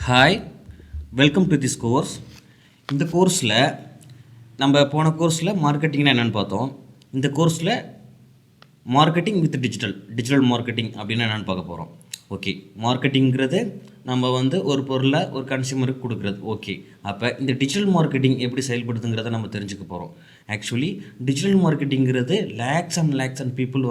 Hi, welcome to this course. இந்த கோர்ஸில் நம்ம போன கோர்ஸில் மார்க்கெட்டிங்னா என்னென்னு பார்த்தோம். இந்த கோர்ஸில் மார்க்கெட்டிங் வித் டிஜிட்டல் மார்க்கெட்டிங் அப்படின்னு என்னென்னு பார்க்க போகிறோம். ஓகே, மார்க்கெட்டிங்கிறது நம்ம ஒரு பொருளை ஒரு கன்சியூமருக்கு கொடுக்குறது. ஓகே, அப்போ இந்த டிஜிட்டல் மார்க்கெட்டிங் எப்படி செயல்படுதுங்கிறத நம்ம தெரிஞ்சுக்க போகிறோம். ஆக்சுவலி டிஜிட்டல் மார்க்கெட்டிங்கிறது லேக்ஸ் அண்ட் பீப்புள்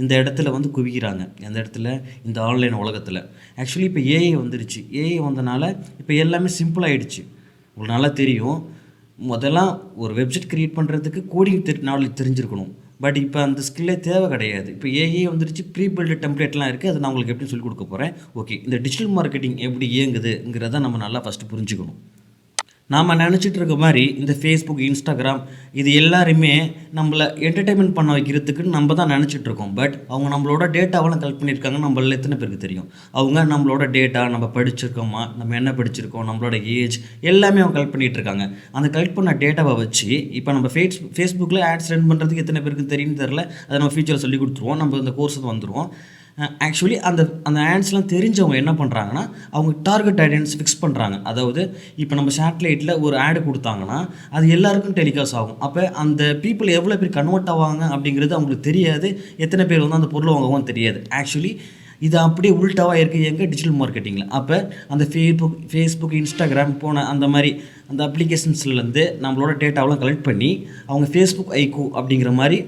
இந்த இடத்துல குவிக்கிறாங்க. எந்த இடத்துல? இந்த ஆன்லைன் உலகத்தில். ஆக்சுவலி இப்போ ஏஐ வந்துருச்சு. ஏஐ வந்தனால இப்போ எல்லாமே சிம்பிள் ஆகிடுச்சு. உங்களுக்கு நல்லா தெரியும், முதல்லாம் ஒரு வெப்சைட் க்ரியேட் பண்ணுறதுக்கு கோடிங் நாலேஜ் தெரிஞ்சிருக்கணும். பட் இப்போ அந்த ஸ்கில்லே தேவை கிடையாது. இப்போ ஏஐ வந்துருச்சு, ப்ரீ பில்டு டெம்ப்ளேட்லாம் இருக்குது. அது நான் உங்களுக்கு எப்படி சொல்லிக் கொடுக்க போகிறேன். ஓகே, இந்த டிஜிட்டல் மார்க்கெட்டிங் எப்படி இயங்குதுங்கிறத நம்ம நல்லா ஃபஸ்ட்டு புரிஞ்சுக்கணும். நாம் நினச்சிட்டு இருக்க மாதிரி இந்த ஃபேஸ்புக், இன்ஸ்டாகிராம் இது எல்லாருமே நம்மளை என்டர்டெயின்மெண்ட் பண்ண வைக்கிறதுக்குன்னு நம்ம தான் நினச்சிட்ருக்கோம். பட் அவங்க நம்மளோட டேட்டாவெல்லாம் கலெக்ட் பண்ணியிருக்காங்க. நம்மள எத்தனை பேருக்கு தெரியும்? அவங்க நம்மளோட டேட்டா, நம்ம படிச்சிருக்கோமா, நம்ம என்ன படிச்சிருக்கோம், நம்மளோட ஏஜ் எல்லாமே அவங்க கலெக்ட் பண்ணிகிட்ருக்காங்க. அந்த கலெக்ட் பண்ண டேட்டாவை வச்சு இப்போ நம்ம ஃபேஸ்புக்கில் ஆட்ஸ் ரன் பண்ணுறதுக்கு எத்தனை பேருக்கு தெரியும்னு தெரில. அதை நம்ம ஃபியூச்சரில் சொல்லி கொடுத்துருவோம். நம்ம இந்த கோர்ஸ் வந்துடுவோம். ஆக்சுவலி அந்த ஆட்ஸ்லாம் தெரிஞ்சவங்க என்ன பண்ணுறாங்கன்னா, அவங்க டார்கெட் ஆடியன்ஸ் ஃபிக்ஸ் பண்ணுறாங்க. அதாவது இப்போ நம்ம சேட்டலைட்டில் ஒரு ஆடு கொடுத்தாங்கன்னா அது எல்லாருக்கும் டெலிகாஸ்ட் ஆகும். அப்போ அந்த பீப்புள் எவ்வளோ பேர் கன்வெர்ட் ஆவாங்க அப்படிங்கிறது அவங்களுக்கு தெரியாது. எத்தனை பேர் அந்த பொருள் வாங்கவும் தெரியாது. ஆக்சுவலி இது அப்படியே உள்டாவாக இருக்குது எங்கள் டிஜிட்டல் மார்க்கெட்டிங்கில். அப்போ அந்த ஃபேஸ்புக், இன்ஸ்டாகிராம் போன அந்த மாதிரி அந்த அப்ளிகேஷன்ஸ்லேருந்து நம்மளோட டேட்டாவெலாம் கலெக்ட் பண்ணி அவங்க ஃபேஸ்புக் ஐக்கூ அப்படிங்கிற மாதிரி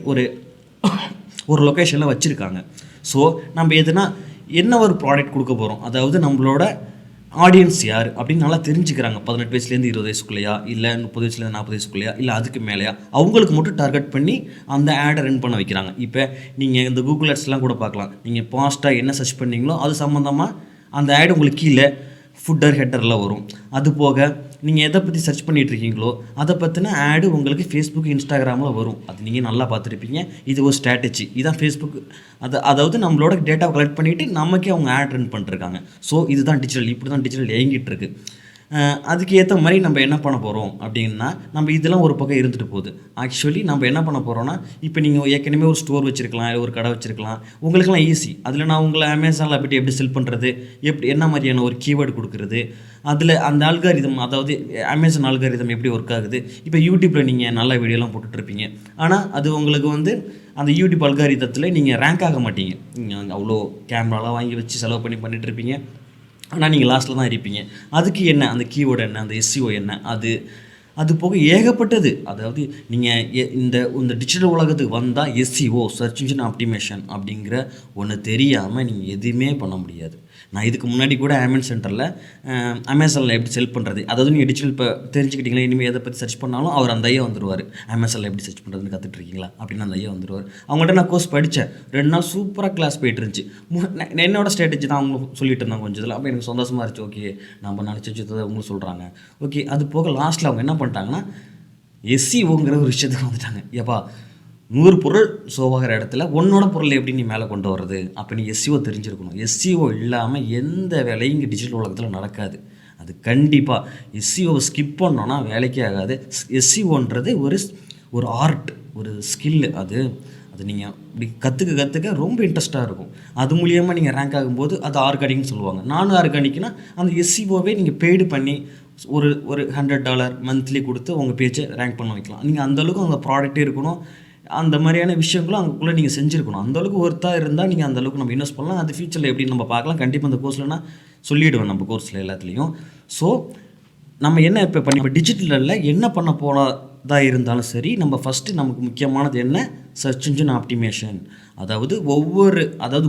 ஒரு லொக்கேஷனில் வச்சுருக்காங்க. ஸோ நம்ம என்ன ஒரு ப்ராடக்ட் கொடுக்க போகிறோம், அதாவது நம்மளோட ஆடியன்ஸ் யார் அப்படின்னு நல்லா தெரிஞ்சுக்கிறாங்க. 18 வயசுலேருந்து 20 வயசுக்குள்ளையா, இல்லை 30 வயசுலேருந்து 40 வயசுக்குள்ளையா, இல்லை அதுக்கு மேலேயா, அவங்களுக்கு மட்டும் டார்கெட் பண்ணி அந்த ஆடை ரன் பண்ண வைக்கிறாங்க. இப்போ நீங்கள் இந்த கூகுள் ஆட்ஸ்லாம் கூட பார்க்கலாம். நீங்கள் பாஸ்ட்டாக என்ன சர்ச் பண்ணீங்களோ அது சம்மந்தமாக அந்த ஆடு உங்களுக்கு கீழே ஃபுட்டர், ஹெட்டரில் வரும். அது போக நீங்கள் எதை பற்றி சர்ச் பண்ணிகிட்ருக்கீங்களோ அதை பற்றின ஆடு உங்களுக்கு ஃபேஸ்புக், இன்ஸ்டாகிராமில் வரும். அது நீங்கள் நல்லா பார்த்துருப்பீங்க. இது ஒரு ஸ்ட்ராட்டஜி. இதுதான் ஃபேஸ்புக். அதாவது நம்மளோட டேட்டாவை கலெக்ட் பண்ணிவிட்டு நமக்கே அவங்க ஆட் ரன் பண்ணிட்டுருக்காங்க. ஸோ இதுதான் டிஜிட்டல். இப்படி தான் டிஜிட்டல் இயங்கிட்டுருக்கு. அதுக்கு ஏற்ற மாதிரி நம்ம என்ன பண்ண போகிறோம் அப்படின்னா, நம்ம இதெல்லாம் ஒரு பக்கம் இருந்துட்டு போகுது. ஆக்சுவலி நம்ம என்ன பண்ண போகிறோன்னா, இப்போ நீங்கள் ஏற்கனவே ஒரு ஸ்டோர் வச்சுருக்கலாம், இல்லை ஒரு கடை வச்சுருக்கலாம். உங்களுக்குலாம் ஈஸி. அதில் நான் உங்களை அமேசானில் எப்படி செல் பண்ணுறது, என்ன மாதிரியான ஒரு கீவேர்டு கொடுக்குறது, அதில் அந்த அல்காரிதம், அதாவது அமேசான் அல்காரிதம் எப்படி ஒர்க் ஆகுது. இப்போ யூடியூப்பில் நீங்கள் நல்ல வீடியோலாம் போட்டுட்ருப்பீங்க. ஆனால் அது உங்களுக்கு அந்த யூடியூப் அல்காரிதத்தில் நீங்கள் ரேங்க் ஆக மாட்டீங்க. நீங்கள் அவ்வளோ கேமராலாம் வாங்கி வச்சு செலவு பண்ணிட்டுருப்பீங்க. ஆனால் நீங்கள் லாஸ்ட்டில் தான் இருப்பீங்க. அதுக்கு என்ன, அந்த கீவேர்டு என்ன, அந்த எஸ்சிஓ என்ன, அது போக ஏகப்பட்டது. அதாவது நீங்கள் இந்த டிஜிட்டல் உலகத்துக்கு வந்தால் எஸ்சிஓ, சர்ச் இன்ஜின் ஆப்டிமேஷன் அப்படிங்கிற ஒன்று தெரியாமல் நீங்கள் எதுவுமே பண்ண முடியாது. நான் இதுக்கு முன்னாடி கூட அமேசானில் எப்படி செல் பண்ணுறது, அதாவது நீங்கள் டிஜிட்டல் இப்போ தெரிஞ்சுக்கிட்டீங்களா, இனிமேல் எதை பற்றி சர்ச் பண்ணாலும் அவர் அந்த ஐயா வந்துடுவார். அமேசானில் எப்படி சர்ச் பண்ணுறதுன்னு கற்றுட்ருக்கீங்களா அப்படின்னு அந்த ஐயா வந்துடுவார். அவங்கள்ட்ட நான் கோர்ஸ் படித்தேன். 2 நாள் சூப்பராக கிளாஸ் போயிட்டு இருந்துச்சு. என்னோட ஸ்ட்ராட்டஜி தான் அவங்க சொல்லிட்டு இருந்தாங்க கொஞ்சம் இதில். அப்போ எனக்கு சந்தோஷமாக இருந்துச்சு. ஓகே, நம்ம நினச்சி வச்சதை அவங்க சொல்கிறாங்க. ஓகே, அது போக லாஸ்ட்டில் அவங்க என்ன பண்ணிட்டாங்கன்னா எஸ்சிஓங்கிற ஒரு விஷயத்துக்கு வந்துட்டாங்க. ஏப்பா, 100 பொருள் ஷோவாகிற இடத்துல உன்னோட பொருளை எப்படி நீ மேலே கொண்டு வர்றது? அப்போ நீ எஸ்சிஓ தெரிஞ்சிருக்கணும். எஸ்சிஓ இல்லாமல் எந்த வேலையும் இங்கே டிஜிட்டல் உலகத்தில் நடக்காது. அது கண்டிப்பாக எஸ்சிஓவை ஸ்கிப் பண்ணோன்னா வேலைக்கே ஆகாது. எஸ்சிஓன்றது ஒரு ஆர்ட், ஒரு ஸ்கில்லு. அது நீங்கள் இப்படி கற்றுக்க ரொம்ப இன்ட்ரெஸ்ட்டாக இருக்கும். அது மூலியமாக நீங்கள் ரேங்க் ஆகும்போது அது ஆர்கானிக்னு சொல்லுவாங்க. நானும் ஆர்கானிக்னா அந்த எஸ்சிஓவே நீங்கள் பெய்டு பண்ணி ஒரு $100 மந்த்லி கொடுத்து உங்கள் பேஜை ரேங்க் பண்ண வைக்கலாம். நீங்கள் அந்தளவுக்கு அந்த ப்ராடக்ட்டே இருக்கணும். அந்த மாதிரியான விஷயங்களும் அங்கேக்குள்ளே நீங்கள் செஞ்சுருக்கணும். அந்தளவுக்கு ஒர்த்தாக இருந்தால் நீங்கள் அந்தளவுக்கு நம்ம இன்வெஸ்ட் பண்ணலாம். அது ஃபியூச்சரில் எப்படின்னு நம்ம பார்க்கலாம். கண்டிப்பாக அந்த கோர்ஸில் நான் சொல்லிவிடுவேன், நம்ம கோர்ஸில் எல்லாத்துலேயும். ஸோ நம்ம என்ன இப்போ டிஜிட்டலில் என்ன பண்ண போனதாக இருந்தாலும் சரி, நம்ம ஃபஸ்ட்டு நமக்கு முக்கியமானது என்ன, சர்ச் இன்ஜின் ஆப்டிமேஷன். அதாவது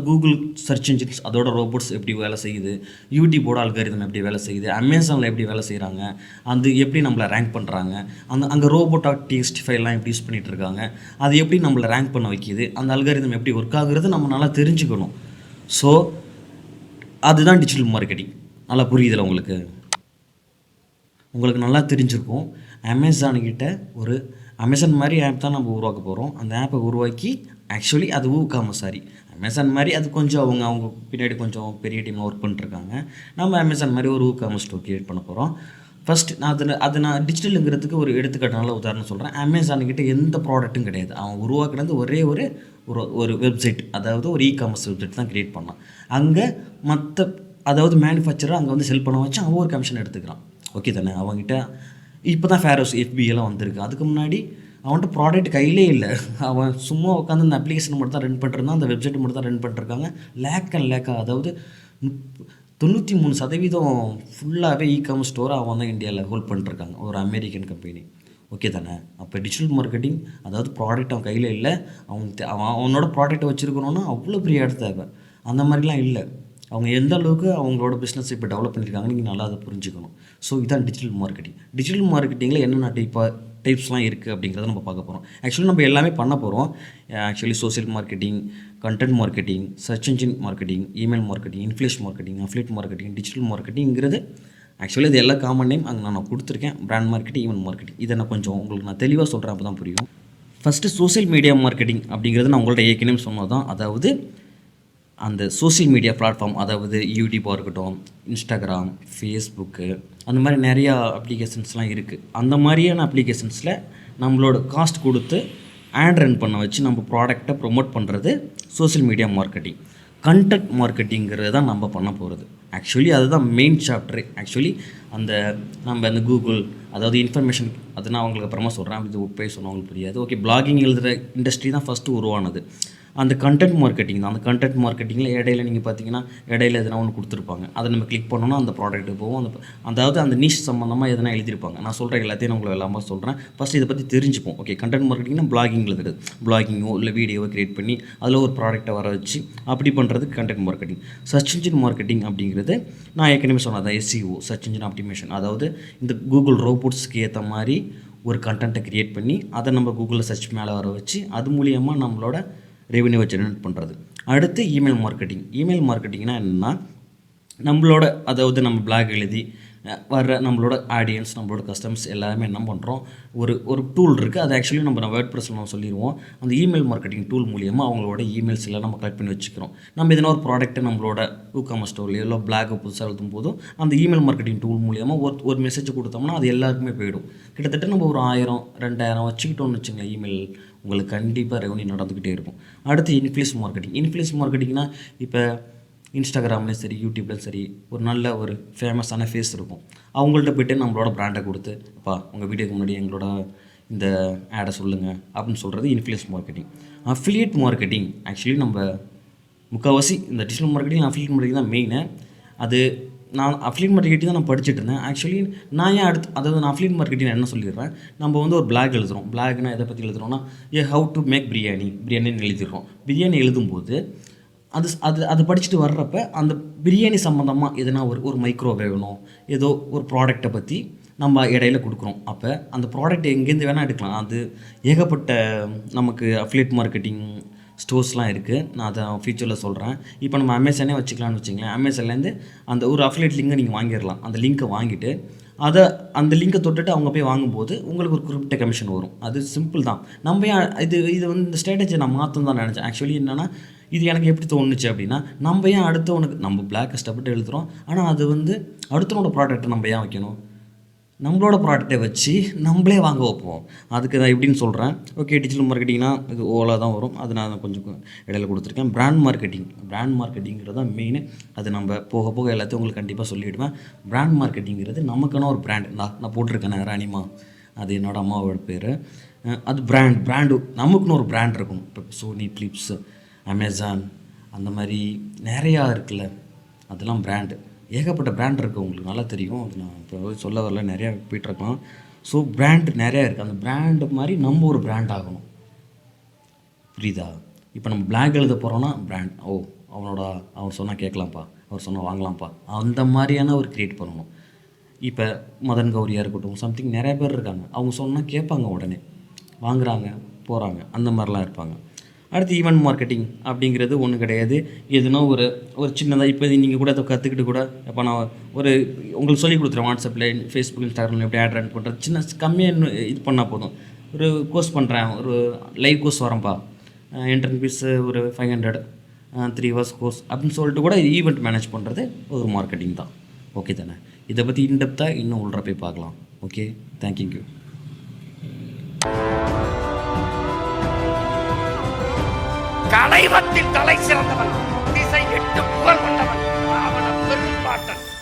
கூகுள் சர்ச் இன்ஜின்ஸ் அதோட ரோபோட்ஸ் எப்படி வேலை செய்யுது, யூடியூபோட அல்காரிதம் எப்படி வேலை செய்யுது, அமேசானில் எப்படி வேலை செய்கிறாங்க, அது எப்படி நம்மளை ரேங்க் பண்ணுறாங்க, அங்கே ரோபோட்.txt ஃபைல்லாம் எப்படி யூஸ் பண்ணிகிட்ருக்காங்க, அது எப்படி நம்மளை ரேங்க் பண்ண வைக்கிது, அந்த அல்காரிதம் எப்படி ஒர்க் ஆகுறது நம்ம நல்லா தெரிஞ்சுக்கணும். ஸோ அதுதான் டிஜிட்டல் மார்க்கெட்டிங். நல்லா புரியுதில்ல உங்களுக்கு நல்லா தெரிஞ்சிருக்கும். அமேசான்கிட்ட ஒரு அமேசான் மாதிரி ஆப் தான் நம்ம உருவாக்க போகிறோம். அந்த ஆப்பை உருவாக்கி ஆக்சுவலி அது அமேசான் மாதிரி அது கொஞ்சம் அவங்க பின்னாடி கொஞ்சம் பெரிய டீமாக ஒர்க் பண்ணிட்டுருக்காங்க. நம்ம அமேசான் மாதிரி ஒரு காமர்ஸ் ஸ்டோர் கிரியேட் பண்ண போகிறோம். ஃபஸ்ட்டு நான் டிஜிட்டலுங்கிறதுக்கு ஒரு எடுத்துக்காட்டுனால உதாரணம் சொல்கிறேன். அமேசான்கிட்ட எந்த ப்ராடக்ட்டும் கிடையாது. அவன் உருவாக்குனது ஒரே ஒரு வெப்சைட், அதாவது ஒரு காமர்ஸ் வெப்சைட் தான் க்ரியேட் பண்ணான். அங்கே மற்ற அதாவது மேனுஃபேக்சரர் அங்கே வந்து செல் பண்ண வச்சு அவன் ஒரு கமிஷன் எடுத்துக்கிறான். ஓகே தானே? அவங்ககிட்ட இப்போ தான் ஃபேரோஸ் எஃபிஎல்லாம் வந்திருக்கு. அதுக்கு முன்னாடி அவன்கிட்ட ப்ராடக்ட் கையிலே இல்லை. அவன் சும்மா உட்காந்து அந்த அப்ளிகேஷன் மட்டும் தான் ரன் பண்ணிருந்தான், அந்த வெப்சைட் மட்டும் தான் ரன் பண்ணிருக்காங்க. லேக் அண்ட் லேக்காக, அதாவது 93% ஃபுல்லாகவே காமர்ஸ் ஸ்டோரை அவன் தான் இந்தியாவில் ஹோல்ட் பண்ணிருக்காங்க, ஒரு அமெரிக்கன் கம்பெனி. ஓகே தானே? அப்போ டிஜிட்டல் மார்க்கெட்டிங், அதாவது ப்ராடக்ட் அவன் கையில் இல்லை, அவனோட ப்ராடக்ட்டை வச்சுருக்கணுன்னா அவ்வளோ பெரிய இடத்த தேவை. அந்த மாதிரிலாம் இல்லை. அவங்க எந்த அளவுக்கு அவங்களோட பிஸ்னஸ் இப்போ டெவலப் பண்ணியிருக்காங்க நீங்கள் நல்லா அதை புரிஞ்சுக்கணும். ஸோ இதான் டிஜிட்டல் மார்க்கெட்டிங். டிஜிட்டல் மார்க்கெட்டிங்கில் என்னென்ன டைப்ஸ்லாம் இருக்குது அப்படிங்கிறத நம்ம பார்க்க போகிறோம். ஆக்சுவலி நம்ம எல்லாமே பண்ண போகிறோம். Actually social marketing, content marketing, search engine marketing, email marketing, influence marketing, affiliate marketing, digital மார்க்கெட்டிங்கிறது ஆக்சுவலி இது எல்லா காமன் நேம் அங்கே நான் கொடுத்துருக்கேன். Brand marketing, event marketing. இதை நான் கொஞ்சம் உங்களுக்கு நான் தெளிவாக சொல்கிறேன், அப்போ தான் புரியும். ஃபஸ்ட்டு சோசியல் மீடியா மார்க்கெட்டிங் அப்படிங்கிறது நான் உங்கள்ட்ட ஏற்கனவே சொன்னது தான். அதாவது அந்த சோசியல் மீடியா பிளாட்ஃபார்ம், அதாவது யூடியூப்பாக இருக்கட்டும், இன்ஸ்டாகிராம், ஃபேஸ்புக்கு, அந்த மாதிரி நிறையா அப்ளிகேஷன்ஸ்லாம் இருக்குது. அந்த மாதிரியான அப்ளிகேஷன்ஸில் நம்மளோட காஸ்ட் கொடுத்து ஆட் ரன் பண்ண வச்சு நம்ம ப்ராடக்டை ப்ரொமோட் பண்ணுறது சோசியல் மீடியா மார்க்கெட்டிங். கண்டென்ட் மார்க்கெட்டிங்கிறது தான் நம்ம பண்ண போகிறது. ஆக்சுவலி அதுதான் மெயின் சாப்டரு. ஆக்சுவலி நம்ம அந்த கூகுள், அதாவது இன்ஃபர்மேஷன், அது நான் அவங்களுக்கு அப்புறமா சொல்கிறேன், இது போய் சொன்னவங்களுக்கு புரியாது. ஓகே, பிளாகிங் எழுதுகிற இண்டஸ்ட்ரி தான் ஃபஸ்ட்டு உருவானது. அந்த கண்டென்ட் மார்க்கெட்டிங் தான். அந்த கண்டென்ட் மார்க்கெட்டிங்கில் இடையில நீங்கள் பார்த்தீங்கன்னா இடையில எதனா ஒன்று கொடுத்துருப்பாங்க, அதை நம்ம கிளிக் பண்ணோன்னா அந்த ப்ராடக்ட்டு போகும். அதாவது அந்த நீஷ் சம்மந்தமாக எதனா எழுதியிருப்பாங்க. நான் சொல்கிறேன் எல்லாத்தையும் நான் உங்களுக்கு எல்லாமே சொல்கிறேன். ஃபஸ்ட்டு இதை பற்றி தெரிஞ்சுப்போம். ஓகே, கண்டென்ட் மார்க்கெட்டிங்னா பிளாகிங் எழுதுறது, பிளாகிங்கோ இல்லை வீடியோவோ க்ரியேட் பண்ணி அதில் ஒரு ப்ராடக்ட்டை வர வச்சு அப்படி பண்ணுறது content marketing. Search engine marketing அப்படிங்கிறது நான் ஏற்கனவே சொன்னது எஸ்இஓ, சர்ச் இன்ஜின் ஆப்டிமேஷன். அதாவது இந்த கூகுள் ரோபோட்ஸ்க்கு ஏற்ற மாதிரி ஒரு கண்டென்ட்டை க்ரியேட் பண்ணி அதை நம்ம கூகுளில் சர்ச் மேலே வர வச்சு அது மூலியமாக நம்மளோட ரெவென்யூவை ஜெனரேட் பண்ணுறது. அடுத்து இமெயில் மார்க்கெட்டிங். இமெயில் மார்க்கெட்டிங்னா என்னென்னா, நம்மளோட, அதாவது நம்ம பிளாக் எழுதி வர்ற நம்மளோட ஆடியன்ஸ், நம்மளோட கஸ்டமர்ஸ் எல்லாமே என்ன பண்ணுறோம், ஒரு டூல் இருக்குது. அது ஆக்சுவலி நம்ம வேர்ட்பிரஸ்ல நம்ம சொல்லிடுவோம். அந்த இமெயில் மார்க்கெட்டிங் டூல் மூலியமாக அவங்களோட இமெயில்ஸ் எல்லாம் நம்ம கலெக்ட் பண்ணி வச்சுக்கிறோம். நம்ம எதனா ஒரு ப்ராடக்ட்டை நம்மளோட காமர்ஸ் ஸ்டோர்லையோ இல்லை பிளாகை புதுசாக எழுதும் போதும் அந்த இமெயில் மார்க்கெட்டிங் டூல் மூலியமாக ஒரு மெசேஜ் கொடுத்தோம்னா அது எல்லாருக்குமே போயிடும். கிட்டத்தட்ட நம்ம ஒரு 1000 2000 வச்சுக்கிட்டோம்னு வச்சுங்களேன், இமெயில் உங்களுக்கு கண்டிப்பாக ரெவன்யூ நடந்துக்கிட்டே இருக்கும். அடுத்து இன்ஃப்ளூயன்ஸ் மார்க்கெட்டிங். இன்ஃப்ளூயன்ஸ் மார்க்கெட்டிங்னா இப்போ இன்ஸ்டாகிராம்லேயும் சரி, யூடியூப்லேயும் சரி, ஒரு நல்ல ஒரு ஃபேமஸான ஃபேஸ் இருக்கும். அவங்கள்ட்ட போய்ட்டு நம்மளோட ப்ராண்டை கொடுத்து, அப்பா உங்கள் வீடியோக்கு முன்னாடி எங்களோட இந்த ஆடை சொல்லுங்கள் அப்படின்னு சொல்கிறது influence marketing. Affiliate marketing. Actually நம்ம முக்கால்வாசி இந்த டிஜிட்டல் மார்க்கெட்டிங் அஃபிலியேட் மார்க்கெட்டிங் தான் மெயினு. அது நான் அஃபிலியேட் மார்க்கெட்டிங் தான் நான் படிச்சுட்டு இருந்தேன். ஆக்சுவலி நான் ஏன் அதாவது நான் அஃபிலியேட் மார்க்கெட்டிங் என்ன சொல்லிடுறேன், நம்ம வந்து ஒரு பிளாக் எழுதுகிறோம். பிளாக்னா எதை பற்றி எழுதுகிறோம்னா, ஹவு டு மேக் பிரியாணின்னு எழுதிடுறோம். பிரியாணி எழுதும்போது அது படிச்சுட்டு வர்றப்ப அந்த பிரியாணி சம்மந்தமாக எதுனா ஒரு மைக்ரோவேவனோ ஏதோ ஒரு ப்ராடக்டை பற்றி நம்ம இடையில கொடுக்குறோம். அப்போ அந்த ப்ராடக்ட் எங்கேருந்து வேணால் எடுக்கலாம். அது ஏகப்பட்ட நமக்கு அஃபிலியேட் மார்க்கெட்டிங் ஸ்டோர்ஸ்லாம் இருக்குது. நான் அதை ஃபியூச்சரில் சொல்கிறேன். இப்போ நம்ம அமேசானே வச்சுக்கலாம்னு வச்சுங்களேன். அமேசான்லேருந்து அந்த ஒரு அஃபிலியேட் லிங்கை நீங்கள் வாங்கிடலாம். அந்த லிங்க்கை வாங்கிட்டு அந்த லிங்கை தொட்டுட்டு அவங்க போய் வாங்கும்போது உங்களுக்கு ஒரு குறிப்பிட்ட கமிஷன் வரும். அது சிம்பிள் தான். நம்ம ஏன் இது வந்து இந்த ஸ்ட்ராட்டஜி நான் மாற்றணும் தான் நினச்சேன். ஆக்சுவலி என்னென்னா, இது எனக்கு எப்படி தோணுச்சு அப்படின்னா, நம்ம ஏன் அடுத்தவனுக்கு நம்ம பிளாக் கஷ்டப்பட்டு எழுதுகிறோம், ஆனால் அது வந்து அடுத்தவனோட ப்ராடக்ட்டை நம்ம ஏன் வைக்கணும், நம்மளோட ப்ராடக்டை வச்சு நம்மளே வாங்க வைப்போம். அதுக்கு நான் எப்படின்னு சொல்கிறேன். ஓகே, டிஜிட்டல் மார்க்கெட்டிங்னா இது ஓலா தான் வரும். அது நான் கொஞ்சம் இடையில கொடுத்துருக்கேன். பிராண்ட் மார்க்கெட்டிங்கிறது தான் மெயின். அது நம்ம போக போக எல்லாத்தையும் உங்களுக்கு கண்டிப்பாக சொல்லிவிடுவேன். பிராண்ட் மார்க்கெட்டிங்கிறது நமக்கான ஒரு பிராண்ட். நான் போட்டிருக்கேன் ராணிமா, அது என்னோடய அம்மாவோட பேர். அது பிராண்டு நமக்குன்னு ஒரு பிராண்ட் இருக்கும். இப்போ சோனி, ஃபிலிப்ஸ், அமேசான், அந்த மாதிரி நிறையா இருக்குல்ல, அதெல்லாம் பிராண்டு. ஏகப்பட்ட பிராண்ட் இருக்குது, உங்களுக்கு நல்லா தெரியும். அது நான் இப்போ சொல்ல வரல, நிறையா போய்ட்டுருக்கலாம். ஸோ பிராண்டு நிறையா இருக்குது. அந்த பிராண்டு மாதிரி நம்ம ஒரு பிராண்ட் ஆகணும். புரியுதா? இப்போ நம்ம பிளாக் எழுத போகிறோன்னா பிராண்ட், அவர் சொன்னால் கேட்கலாம்ப்பா, அவர் சொன்னால் வாங்கலாம்ப்பா, அந்த மாதிரியான ஒரு க்ரியேட் பண்ணணும். இப்போ மதன் கௌரியாக இருக்கட்டும், சம்திங் நிறைய பேர் இருக்காங்க. அவங்க சொன்னால் கேட்பாங்க, உடனே வாங்குகிறாங்க, போகிறாங்க, அந்த மாதிரிலாம் இருப்பாங்க. அடுத்து ஈவெண்ட் மார்க்கெட்டிங் அப்படிங்கிறது ஒன்றும் கிடையாது. எதுனா ஒரு சின்னதாக இப்போ நீங்கள் கூட அதை கற்றுக்கிட்டு கூட, இப்போ நான் உங்களுக்கு சொல்லி கொடுத்துருவேன். வாட்ஸ்அப்பில், ஃபேஸ்புக், இன்ஸ்டாகிராமில் எப்படி ஆட் ரன் பண்ணுறது, சின்ன கம்மியாக இது பண்ணால் போதும். ஒரு கோர்ஸ் பண்ணுறேன், ஒரு லைவ் கோர்ஸ் வரேன்ப்பா, என்ட்ரன்ஸ் ஃபீஸ் ஒரு 500, 3 hours கோர்ஸ் அப்படின்னு சொல்லிட்டு கூட ஈவெண்ட் மேனேஜ் பண்ணுறது ஒரு மார்க்கெட்டிங் தான். ஓகே தானே? இதை பற்றி இன்டெப்த்தாக இன்னும் உள்ள போய் பார்க்கலாம். Okay, thank you. கலைவத்தில் தலை சிறந்தவன், திசை எட்டு புகழ் கொண்டவன், ராவண பெரும் இம்பார்ட்டன்ட்.